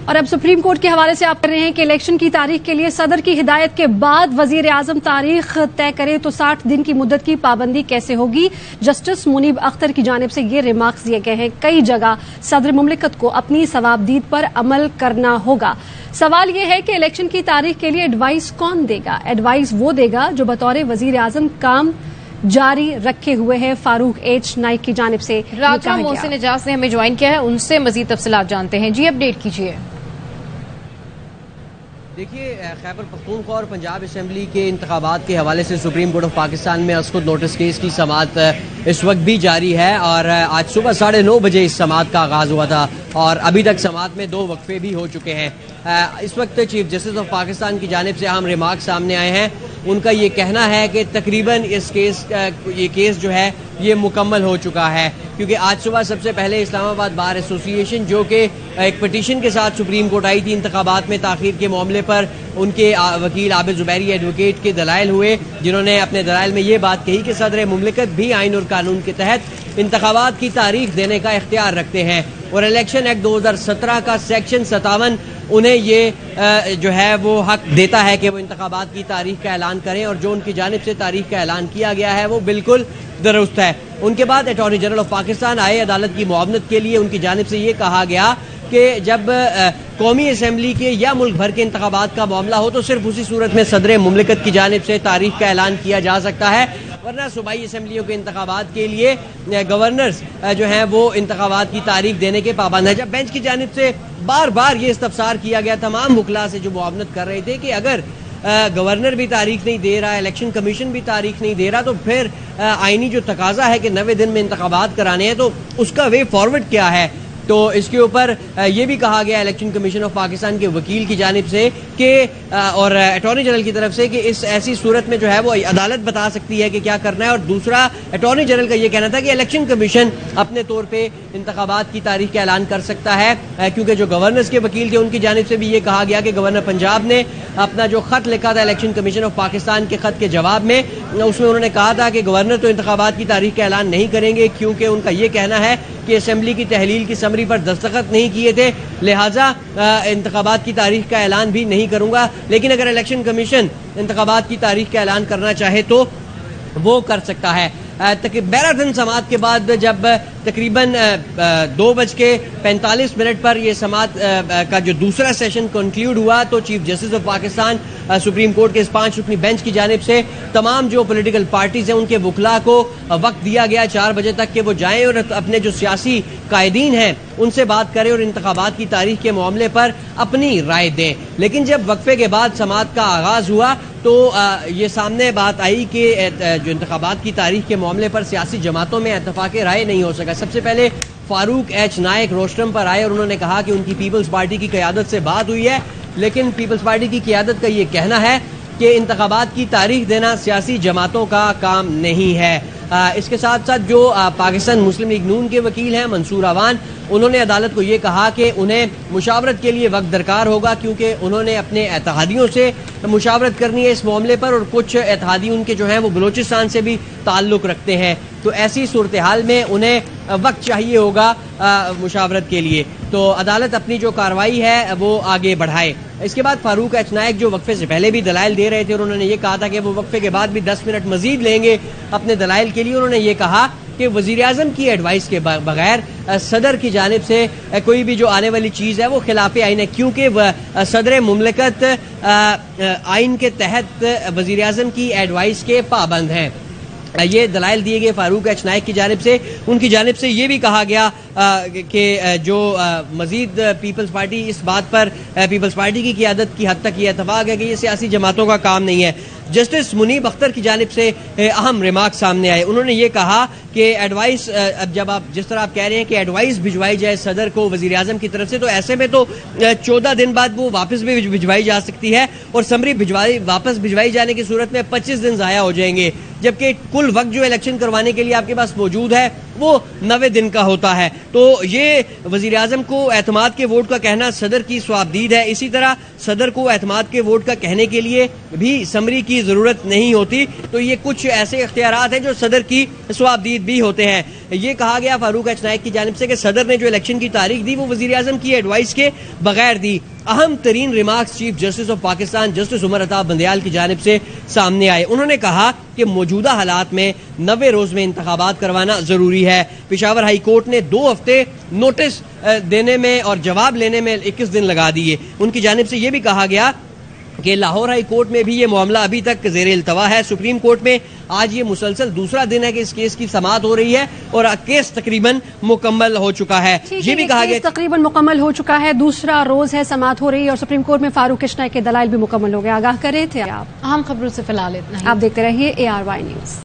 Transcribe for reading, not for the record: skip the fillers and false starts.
اور اب supreme court کے حوالے سے آپ کر رہے ہیں کہ الیکشن کی تاریخ کے لیے صدر کی ہدایت کے بعد وزیر اعظم تاریخ طے کرے تو 60 دن کی مدت کی پابندی کیسے ہوگی؟ جسٹس منیب اختر کی جانب سے یہ ریمارکس دیے گئے ہیں۔ کئی جگہ صدر مملکت کو اپنی ثوابدید پر عمل کرنا ہوگا۔ سوال یہ ہے کہ الیکشن کی تاریخ کے لیے ایڈوائز کون دے گا؟ ایڈوائز وہ دے گا جو بطور وزیر اعظم کام جاری رکھے ہوئے ہے۔ فاروق ایچ نائک کی جانب سے راجہ محسن اجاز نے ہمیں جوائن کیا ہے، ان سے مزید تفصیلات جانتے ہیں۔ جی اپڈیٹ کیجیے۔ دیکھیے، خیبر پختونخوا اور پنجاب اسمبلی کے انتخابات کے حوالے سے سپریم کورٹ آف پاکستان میں اسکت نوٹس کیس کی سماعت اس وقت بھی جاری ہے اور آج صبح 9:30 بجے اس سماعت کا آغاز ہوا تھا اور ابھی تک سماعت میں 2 وقفے بھی ہو چکے ہیں۔ اس وقت چیف جسٹس آف پاکستان کی جانب سے اہم ریمارک سامنے آئے ہیں۔ ان کا یہ کہنا ہے کہ تقریباً یہ کیس جو ہے یہ مکمل ہو چکا ہے، کیونکہ آج صبح سب سے پہلے اسلام آباد بار ایسوسی ایشن جو کہ ایک پٹیشن کے ساتھ سپریم کورٹ آئی تھی انتخابات میں تاخیر کے معاملے پر، ان کے وکیل عابد زبیری ایڈوکیٹ کے دلائل ہوئے، جنہوں نے اپنے دلائل میں یہ بات کہی کہ صدر مملکت بھی آئین اور قانون کے تحت انتخابات کی تاریخ دینے کا اختیار رکھتے ہیں اور الیکشن ایکٹ 2017 کا سیکشن 57 انہیں یہ جو ہے وہ حق دیتا ہے کہ وہ انتخابات کی تاریخ کا اعلان کریں، اور جو ان کی جانب سے تاریخ کا اعلان کیا گیا ہے وہ بالکل درست ہے۔ ان کے بعد اٹارنی جنرل آف پاکستان آئے، عدالت کی معاونت کے لیے ان کی جانب سے یہ کہا گیا کہ جب قومی اسمبلی کے یا ملک بھر کے انتخابات کا معاملہ ہو تو صرف اسی صورت میں صدر مملکت کی جانب سے تاریخ کا اعلان کیا جا سکتا ہے، ورنہ صوبائی اسمبلیوں کے انتخابات کے لیے گورنرز جو ہیں وہ انتخابات کی تاریخ دینے کے پابند ہیں۔ جب بینچ کی جانب سے بار بار یہ استفسار کیا گیا تمام وکلاء سے جو معاونت کر رہے تھے کہ اگر گورنر بھی تاریخ نہیں دے رہا، الیکشن کمیشن بھی تاریخ نہیں دے رہا، تو پھر آئینی جو تقاضا ہے کہ 90 دن میں انتخابات کرانے ہیں تو اس کا وے فارورڈ کیا ہے؟ تو اس کے اوپر یہ بھی کہا گیا الیکشن کمیشن آف پاکستان کے وکیل کی جانب سے کہ اور اٹارنی جنرل کی طرف سے کہ اس ایسی صورت میں جو ہے وہ عدالت بتا سکتی ہے کہ کیا کرنا ہے، اور دوسرا اٹارنی جنرل کا یہ کہنا تھا کہ الیکشن کمیشن اپنے طور پہ انتخابات کی تاریخ کا اعلان کر سکتا ہے، کیونکہ جو گورنرز کے وکیل تھے ان کی جانب سے بھی یہ کہا گیا کہ گورنر پنجاب نے اپنا جو خط لکھا تھا الیکشن کمیشن آف پاکستان کے خط کے جواب میں، اس میں انہوں نے کہا تھا کہ گورنر تو انتخابات کی تاریخ کا اعلان نہیں کریں گے، کیونکہ ان کا یہ کہنا ہے کہ اسمبلی کی تحلیل کی سمری پر دستخط نہیں کیے تھے، لہٰذا انتخابات کی تاریخ کا اعلان بھی نہیں کروں گا، لیکن اگر الیکشن کمیشن انتخابات کی تاریخ کا اعلان کرنا چاہے تو وہ کر سکتا ہے۔ بیراتھن سماعت کے بعد جب تقریباً 2:45 پر یہ سماعت کا جو دوسرا سیشن کنکلیوڈ ہوا تو chief justice of Pakistan supreme court کے اس 5 رکنی بینچ کی جانب سے تمام جو پولیٹیکل پارٹیز ہیں ان کے وکلاء کو وقت دیا گیا 4 بجے تک کہ وہ جائیں اور اپنے جو سیاسی قائدین ہیں ان سے بات کریں اور انتخابات کی تاریخ کے معاملے پر اپنی رائے دیں۔ لیکن جب وقفے کے بعد سماعت کا آغاز ہوا تو یہ سامنے بات آئی کہ جو انتخابات کی تاریخ کے معاملے پر سیاسی جماعتوں میں اتفاق رائے نہیں ہو سکا۔ سب سے پہلے فاروق ایچ نائک روشٹم پر آئے اور انہوں نے کہا کہ ان کی پیپلز پارٹی کی قیادت سے بات ہوئی ہے، لیکن پیپلز پارٹی کی قیادت کا یہ کہنا ہے کہ انتخابات کی تاریخ دینا سیاسی جماعتوں کا کام نہیں ہے۔ اس کے ساتھ ساتھ جو پاکستان مسلم لیگ نون کے وکیل ہیں منصور اوان، انہوں نے عدالت کو یہ کہا کہ انہیں مشاورت کے لیے وقت درکار ہوگا، کیونکہ انہوں نے اپنے اتحادیوں سے مشاورت کرنی ہے اس معاملے پر، اور کچھ اتحادی ان کے جو ہیں وہ بلوچستان سے بھی تعلق رکھتے ہیں، تو ایسی صورتحال میں انہیں وقت چاہیے ہوگا مشاورت کے لیے، تو عدالت اپنی جو کارروائی ہے وہ آگے بڑھائے۔ اس کے بعد فاروق ایچ نائک جو وقفے سے پہلے بھی دلائل دے رہے تھے اور انہوں نے یہ کہا تھا کہ وہ وقفے کے بعد بھی 10 منٹ مزید لیں گے اپنے دلائل کے لیے، انہوں نے یہ کہا کہ وزیر اعظم کی ایڈوائس کے بغیر صدر کی جانب سے کوئی بھی جو آنے والی چیز ہے وہ خلاف آئین ہے، کیونکہ صدر مملکت آئین کے تحت وزیر اعظم کی ایڈوائس کے پابند ہیں۔ یہ دلائل دیے گئے فاروق ایچ نائک کی جانب سے۔ ان کی جانب سے یہ بھی کہا گیا کہ جو مزید پیپلز پارٹی اس بات پر پیپلز پارٹی کی قیادت کی حد تک یہ اتفاق ہے کہ یہ سیاسی جماعتوں کا کام نہیں ہے۔ جسٹس منیب اختر کی جانب سے اہم ریمارک سامنے آئے، انہوں نے یہ کہا کہ ایڈوائس اب جب آپ جس طرح آپ کہہ رہے ہیں کہ ایڈوائس بھجوائی جائے صدر کو وزیر اعظم کی طرف سے، تو ایسے میں تو 14 دن بعد وہ واپس بھی بھجوائی جا سکتی ہے اور سمری واپس بھجوائی جانے کی صورت میں 25 دن ضائع ہو جائیں گے، جبکہ کل وقت جو الیکشن کروانے کے لیے آپ کے پاس موجود ہے وہ 90 دن کا ہوتا ہے. تو یہ وزیر اعظم کو اعتماد کے ووٹ کا کہنا صدر کی ثوابدید ہے. اسی طرح صدر کو اعتماد کے ووٹ کا کہنے کے لیے بھی سمری کی ضرورت نہیں ہوتی. تو یہ کچھ ایسے اختیارات ہیں جو صدر کی ثوابدید بھی ہوتے ہیں. یہ کہا گیا فاروق ایچ نائک کی جانب سے کہ صدر نے جو الیکشن کی تاریخ دی وہ وزیر اعظم کی ایڈوائس کے بغیر دی. اہم ترین remarks chief justice of Pakistan justice Umar Ata Bandial کی جانب سے سامنے آئے. انہوں نے کہا کہ موجودہ حالات میں 90 روز میں انتخابات کروانا ضروری ہے. پشاور ہائی کورٹ نے 2 ہفتے نوٹس دینے میں اور جواب لینے میں 21 دن لگا دیے. ان کی جانب سے یہ بھی کہا گیا کہ لاہور ہائی کورٹ میں بھی یہ معاملہ ابھی تک زیر التوا ہے. سپریم کورٹ میں آج یہ مسلسل دوسرا دن ہے کہ اس کیس کی سماعت ہو رہی ہے اور کیس تقریباً مکمل ہو چکا ہے. یہ بھی کہا گیا تقریباً مکمل ہو چکا ہے. دوسرا روز ہے, سماعت ہو رہی ہے اور سپریم کورٹ میں فاروق ایچ نائک کے دلائل بھی مکمل ہو گئے. آگاہ کر رہے تھے آپ. اہم خبروں سے فی الحال اتنا ہی. آپ دیکھتے رہیے ARY نیوز.